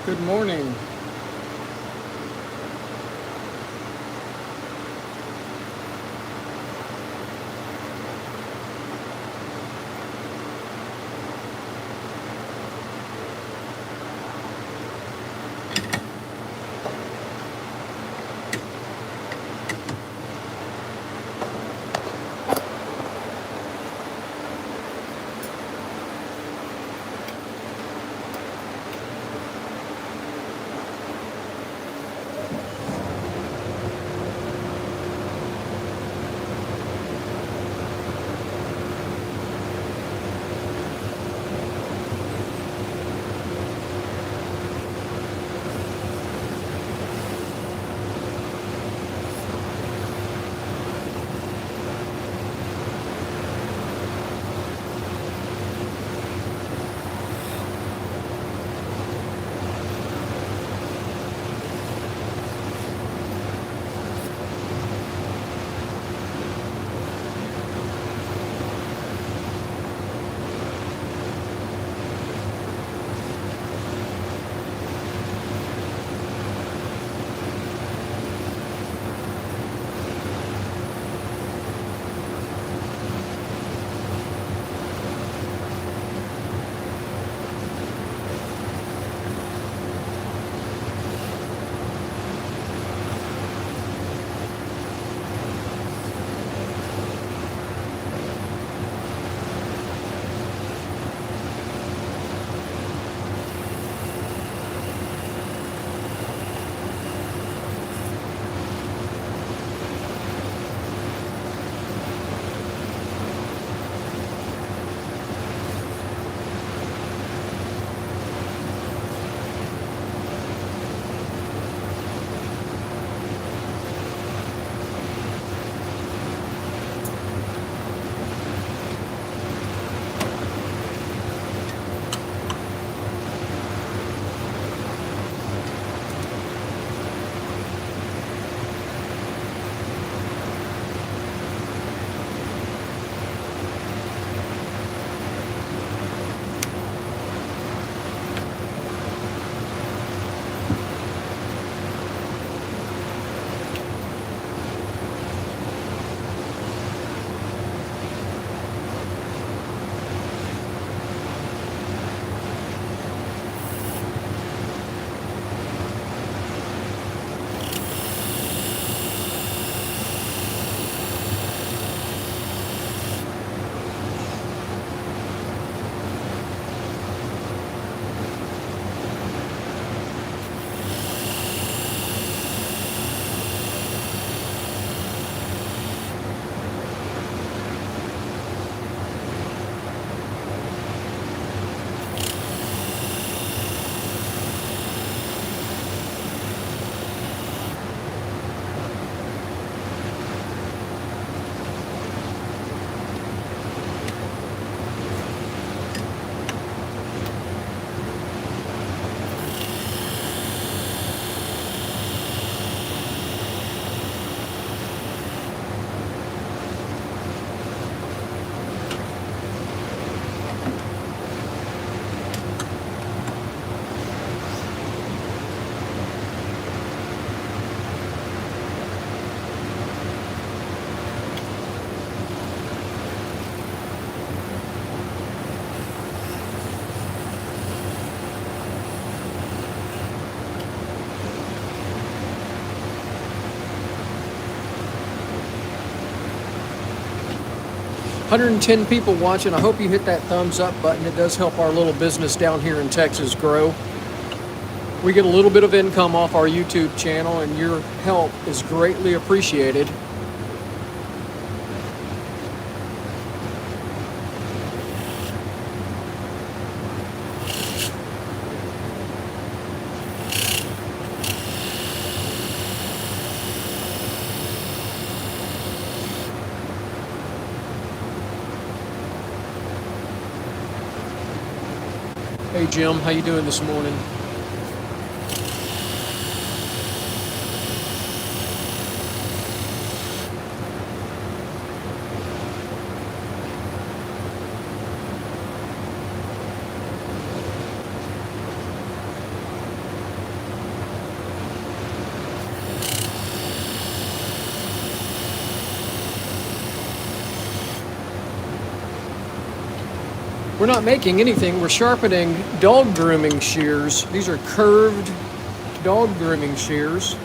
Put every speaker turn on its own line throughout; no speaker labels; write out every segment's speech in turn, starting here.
Good morning. $110 people watching. I hope you hit that thumbs up button. It does help our little business down here in Texas grow. We get a little bit of income off our YouTube channel, and your help is greatly appreciated. Hey Jim, how you doing this morning? We're not making anything. We're sharpening dog grooming shears. These are curved dog grooming shears.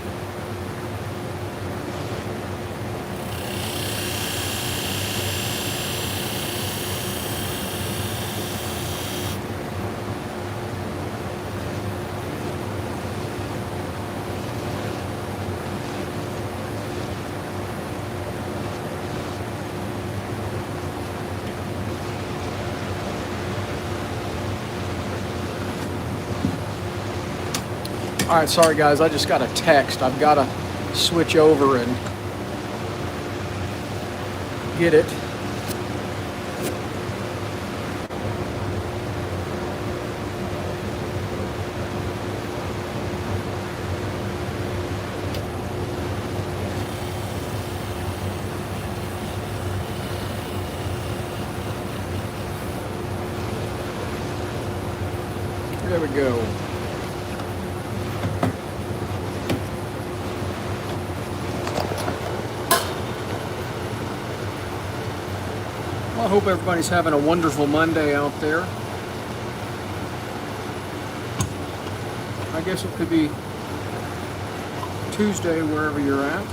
All right, sorry guys, I just got a text. I've got to switch over and get it. There we go. Well, I hope everybody's having a wonderful Monday out there. I guess it could be Tuesday wherever you're at.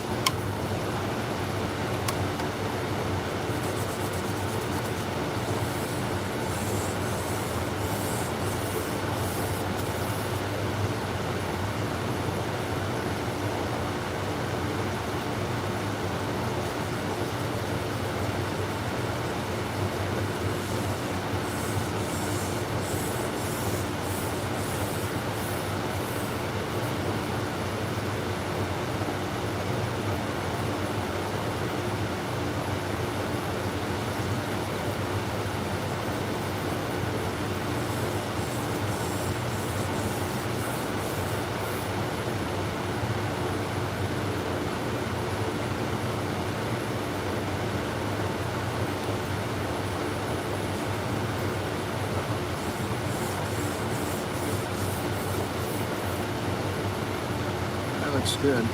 That looks good.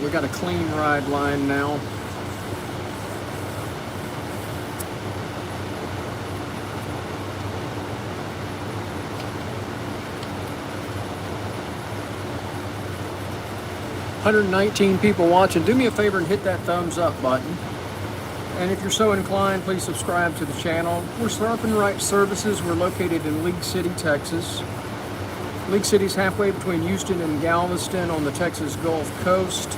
We got a clean ride line now. $119 people watching. Do me a favor and hit that thumbs up button. And if you're so inclined, please subscribe to the channel. We're Sharpen Right Services. We're located in League City, Texas. League City's halfway between Houston and Galveston on the Texas Gulf Coast.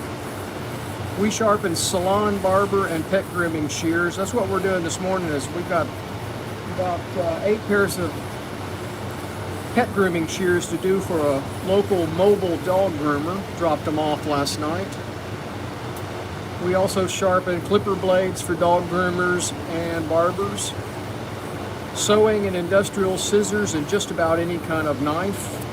We sharpen salon, barber, and pet grooming shears. That's what we're doing this morning. Is we've got about 8 pairs of pet grooming shears to do for a local mobile dog groomer. Dropped them off last night. We also sharpen clipper blades for dog groomers and barbers, sewing and industrial scissors, and just about any kind of knife.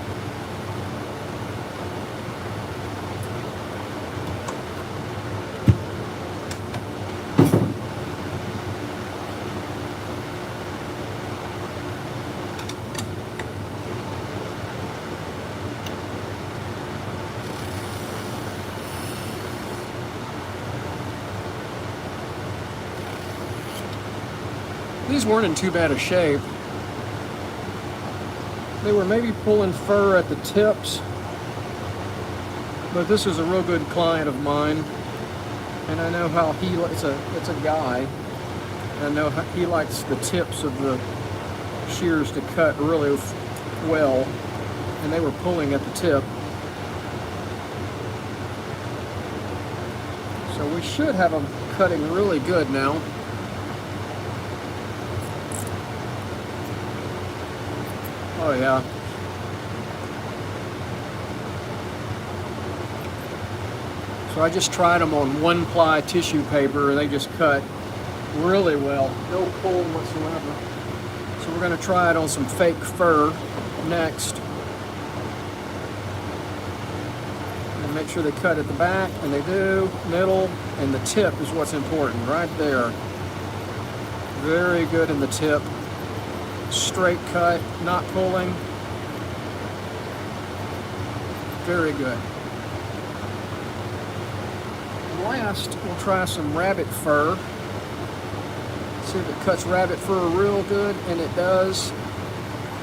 These weren't in too bad a shape. They were maybe pulling fur at the tips, but this is a real good client of mine, and I know how it's a guy, and I know how he likes the tips of the shears to cut really well, and they were pulling at the tip. So we should have them cutting really good now. Oh yeah. So I just tried them on 1-ply tissue paper and they just cut really well. No pull whatsoever. So we're going to try it on some fake fur next. And make sure they cut at the back, and they do. Middle, and the tip is what's important, right there. Very good in the tip. Straight cut, not pulling. Very good. Last, we'll try some rabbit fur. See if it cuts rabbit fur real good, and it does.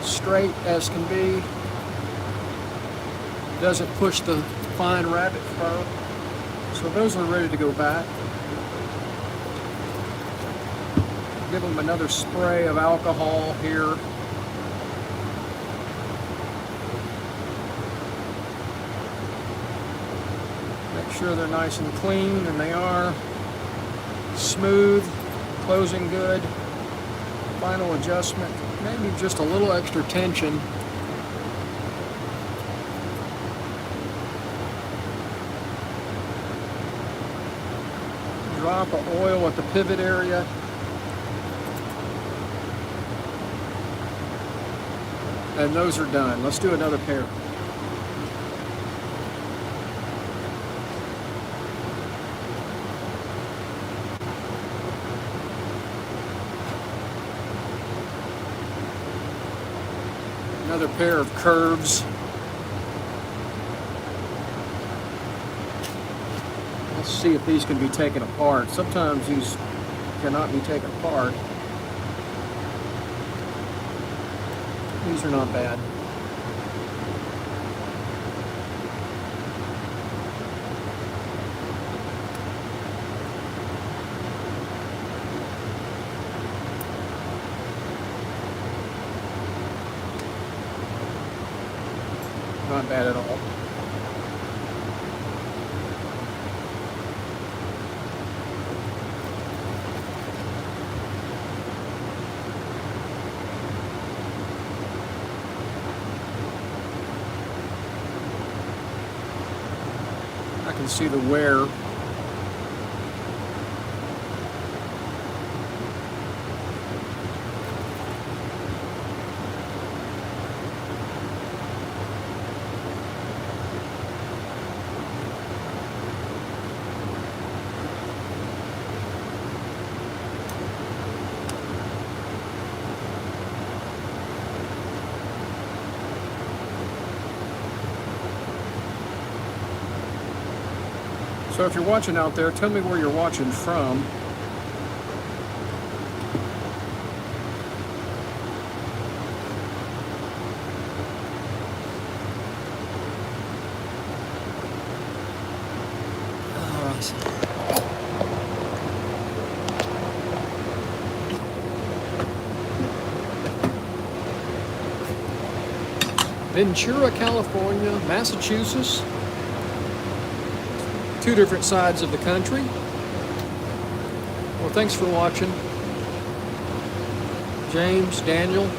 Straight as can be. Doesn't push the fine rabbit fur. So those are ready to go back. Give them another spray of alcohol here. Make sure they're nice and clean, and they are. Smooth, closing good. Final adjustment, maybe just a little extra tension. Drop of oil at the pivot area. And those are done. Let's do another pair. Another pair of curves. Let's see if these can be taken apart. Sometimes these cannot be taken apart. These are not bad. Not bad at all. I can see the wear. So if you're watching out there, tell me where you're watching from. Ventura, California, Massachusetts. Two different sides of the country. Well, thanks for watching. James, Daniel.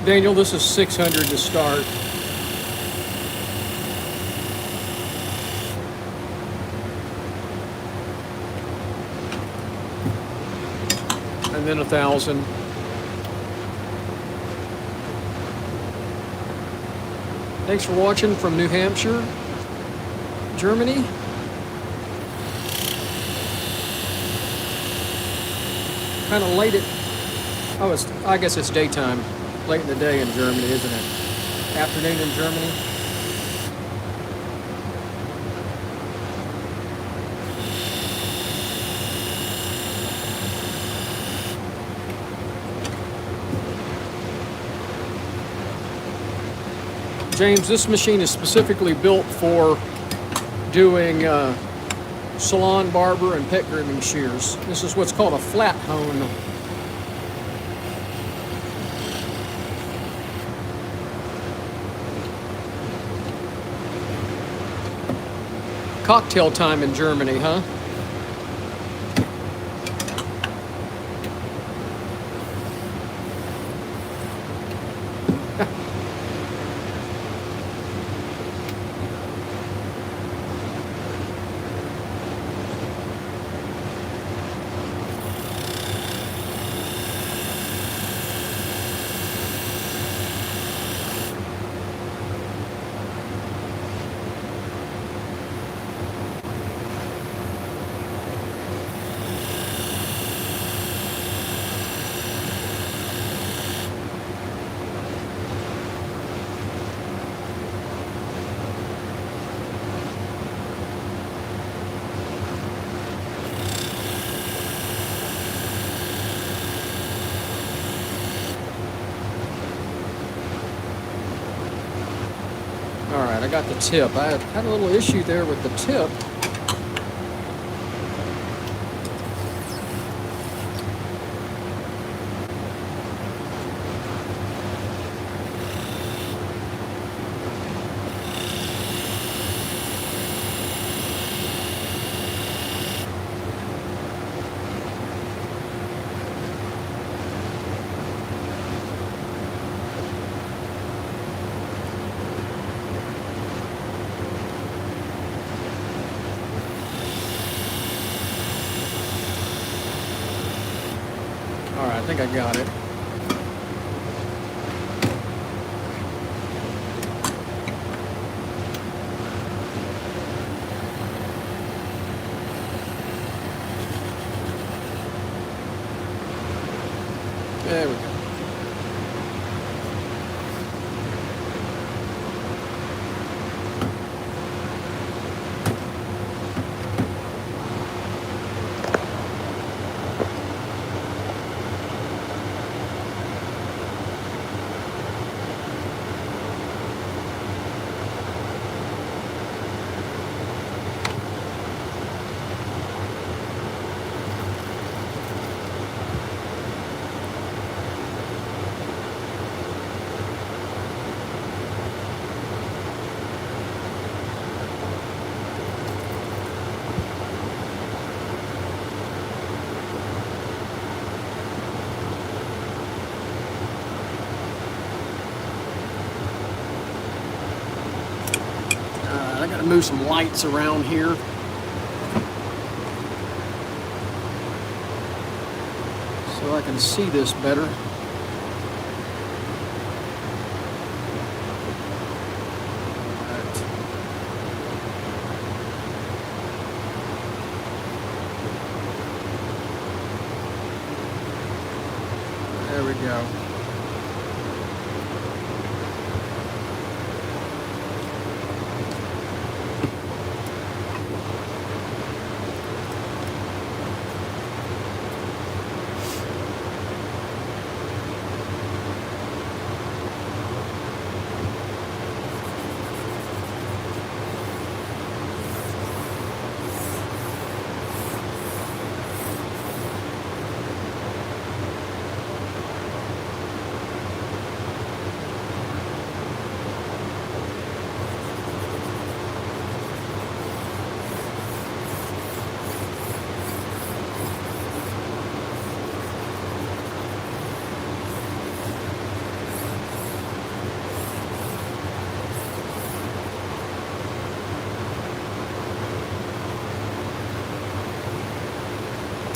Daniel, this is 600 to start. And then 1,000. Thanks for watching from New Hampshire, Germany. Kind of late at, oh, I guess it's daytime. Late in the day in Germany, isn't it? Afternoon in Germany. James, this machine is specifically built for doing salon, barber, and pet grooming shears. This is what's called a flat hone. Cocktail time in Germany, huh? Alright, I got the tip. I had a little issue there with the tip. Alright, I think I got it. There we go. I gotta move some lights around here. So I can see this better. There we go.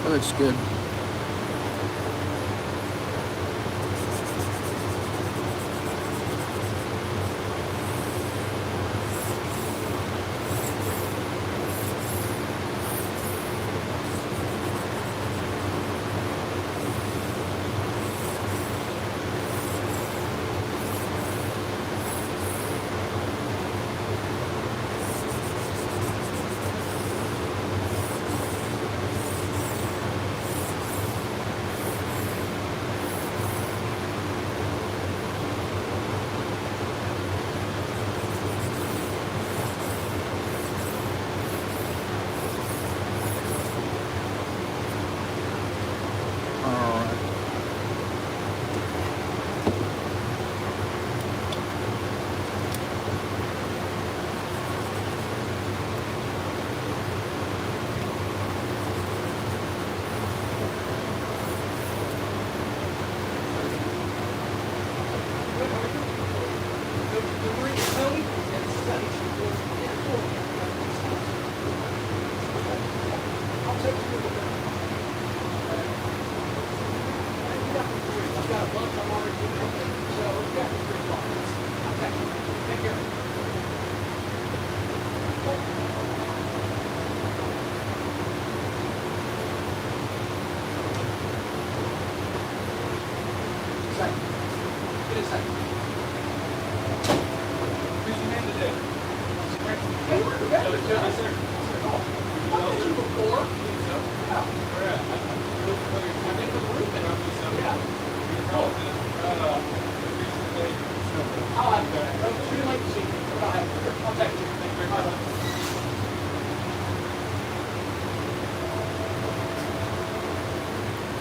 That looks good.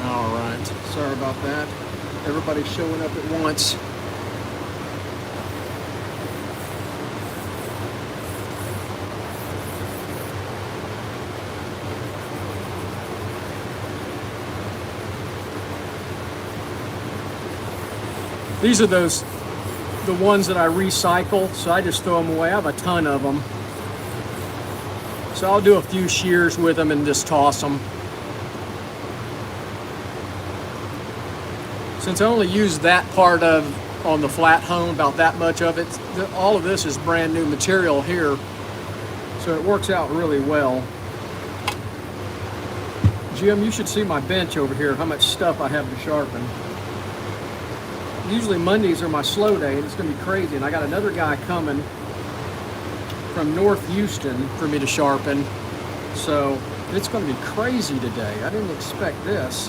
All right, sorry about that. Everybody's showing up at once. These are the ones that I recycle, so I just throw them away. I have a ton of them. So I'll do a few shears with them and just toss them. Since I only use that part on the flat hone, about that much of it, all of this is brand new material here, so it works out really well. Jim, you should see my bench over here, how much stuff I have to sharpen. Usually Mondays are my slow day, and it's going to be crazy. And I got another guy coming from North Houston for me to sharpen. So it's going to be crazy today. I didn't expect this.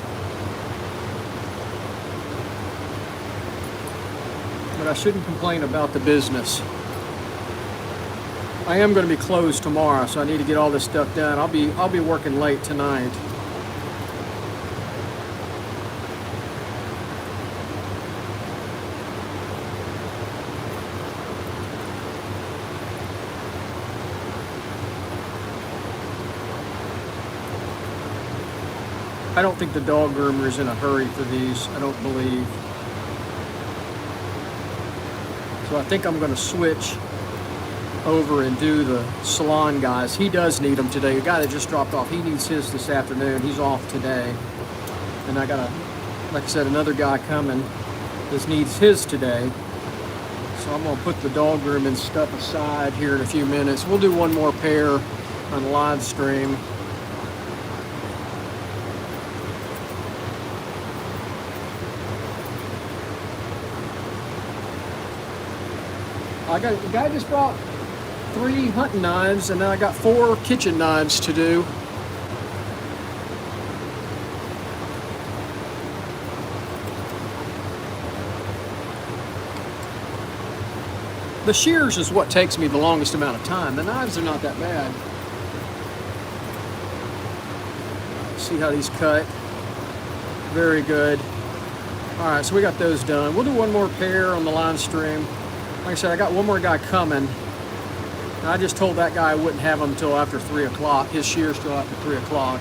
But I shouldn't complain about the business. I am going to be closed tomorrow, so I need to get all this stuff done. I'll be working late tonight. I don't think the dog groomer is in a hurry for these, I don't believe. So I think I'm going to switch over and do the salon guys. He does need them today. The guy that just dropped off, he needs his this afternoon. He's off today. And I got, like I said, another guy coming that needs his today. So I'm going to put the dog grooming stuff aside here in a few minutes. We'll do one more pair on live stream. The guy just brought 3 hunting knives, and then I got 4 kitchen knives to do. The shears is what takes me the longest amount of time. The knives are not that bad. See how these cut? Very good. All right, so we got those done. We'll do one more pair on the live stream. Like I said, I got one more guy coming. And I just told that guy I wouldn't have him until after 3 o'clock. His shears till after 3 o'clock.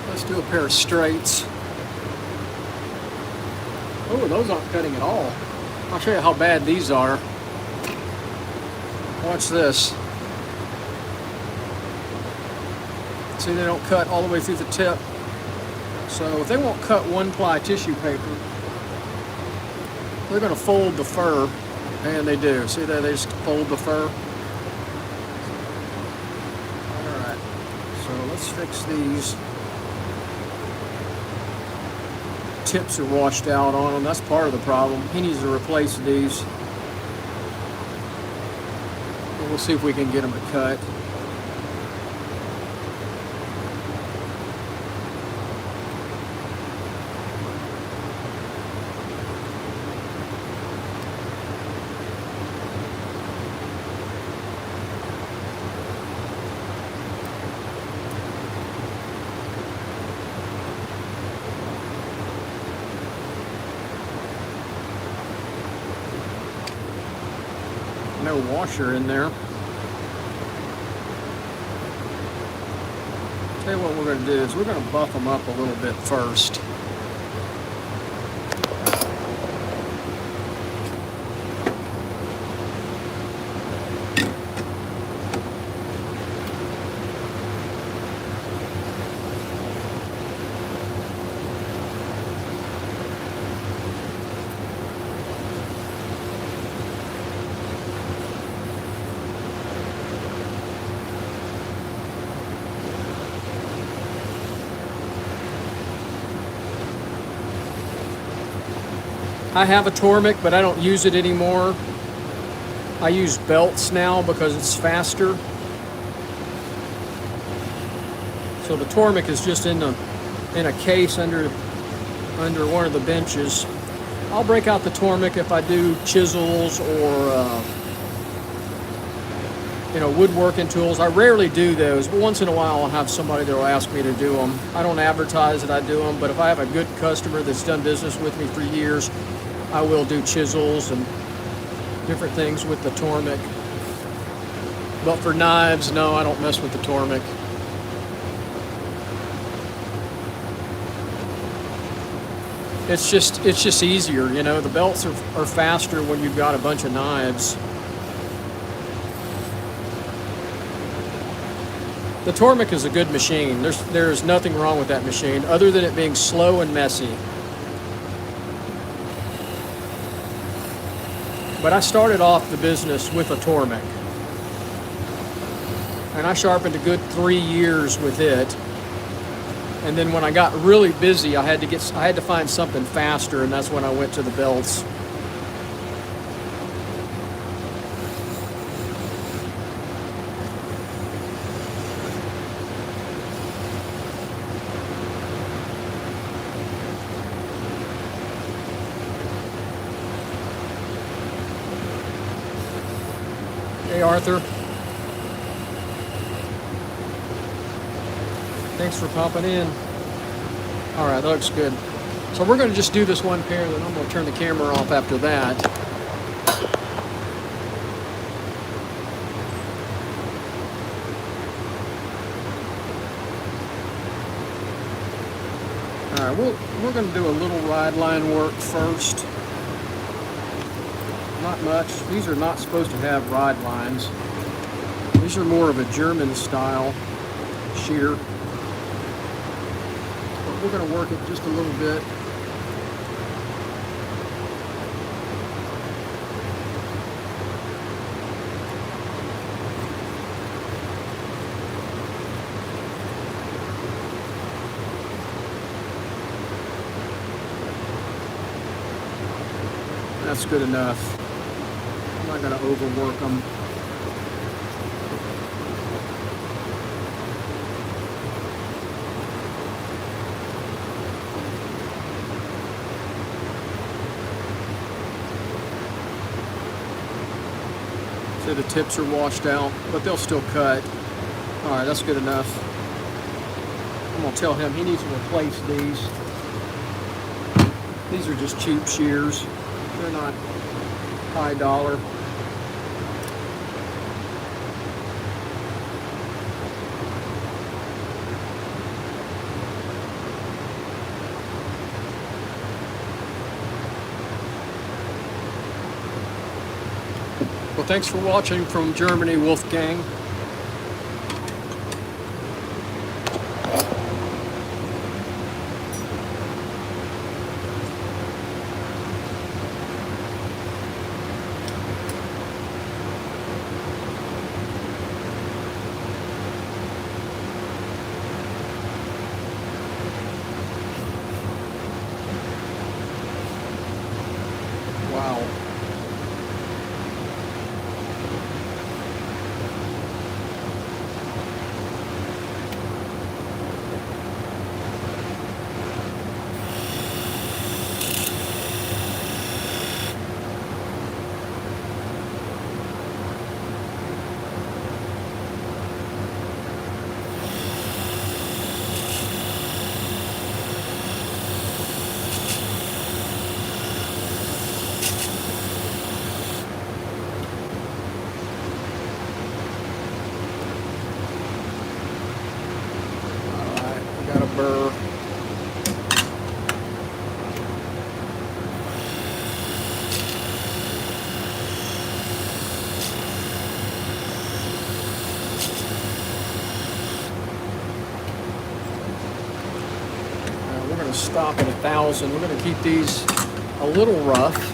Let's do a pair of straights. Oh, those aren't cutting at all. I'll show you how bad these are. Watch this. See, they don't cut all the way through the tip. So if they won't cut 1-ply tissue paper, they're going to fold the fur, and they do. See there, they just fold the fur. All right, so let's fix these. Tips are washed out on them. That's part of the problem. He needs to replace these. And we'll see if we can get them to cut. No washer in there. Tell you what we're going to do is we're going to buff them up a little bit first. I have a Tormek, but I don't use it anymore. I use belts now because it's faster. So the Tormek is just in a case under one of the benches. I'll break out the Tormek if I do chisels or woodworking tools. I rarely do those, but once in a while I'll have somebody that will ask me to do them. I don't advertise that I do them, but if I have a good customer that's done business with me for years, I will do chisels and different things with the Tormek. But for knives, no, I don't mess with the Tormek. It's just easier, the belts are faster when you've got a bunch of knives. The Tormek is a good machine. There's nothing wrong with that machine other than it being slow and messy. But I started off the business with a Tormek. And I sharpened a good 3 years with it. And then when I got really busy, I had to find something faster, and that's when I went to the belts. Hey, Arthur. Thanks for popping in. All right, that looks good. So we're going to just do this one pair, then I'm going to turn the camera off after that. All right, we're going to do a little ride line work first. Not much. These are not supposed to have ride lines. These are more of a German style shear. But we're going to work it just a little bit. That's good enough. I'm not going to overwork them. So the tips are washed out, but they'll still cut. All right, that's good enough. I'm going to tell him he needs to replace these. These are just cheap shears. They're not high dollar. Well, thanks for watching from Germany, Wolfgang. Wow. Got a burr. We're going to stop at 1,000. We're going to keep these a little rough.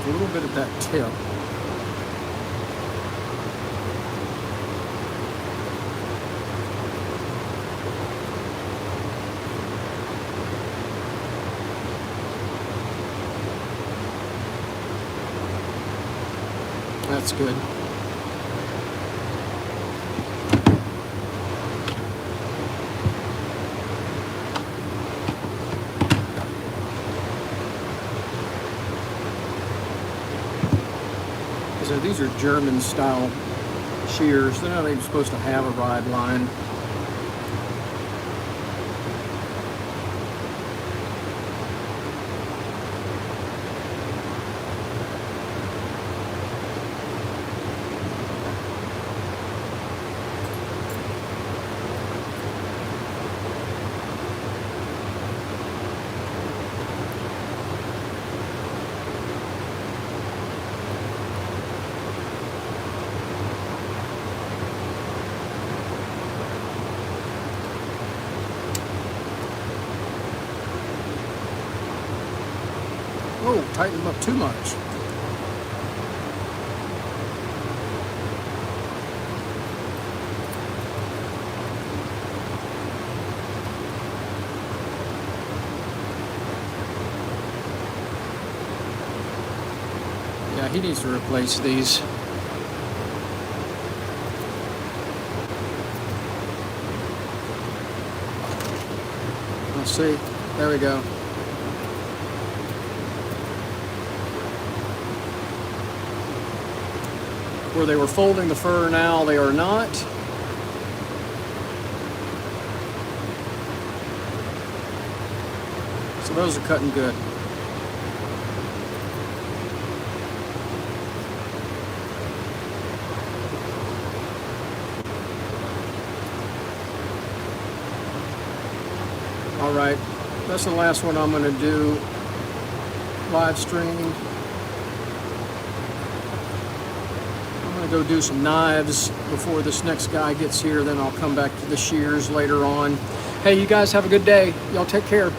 a little bit at that tip. That's good. So these are German style shears. They're not even supposed to have a ride line. Oh, tighten them up too much. Yeah, he needs to replace these. Let's see. There we go. Where they were folding the fur, now they are not. So those are cutting good. All right, that's the last one I'm going to do. Live streaming. Go do some knives before this next guy gets here, then I'll come back to the shears later on. Hey, you guys have a good day. Y'all take care.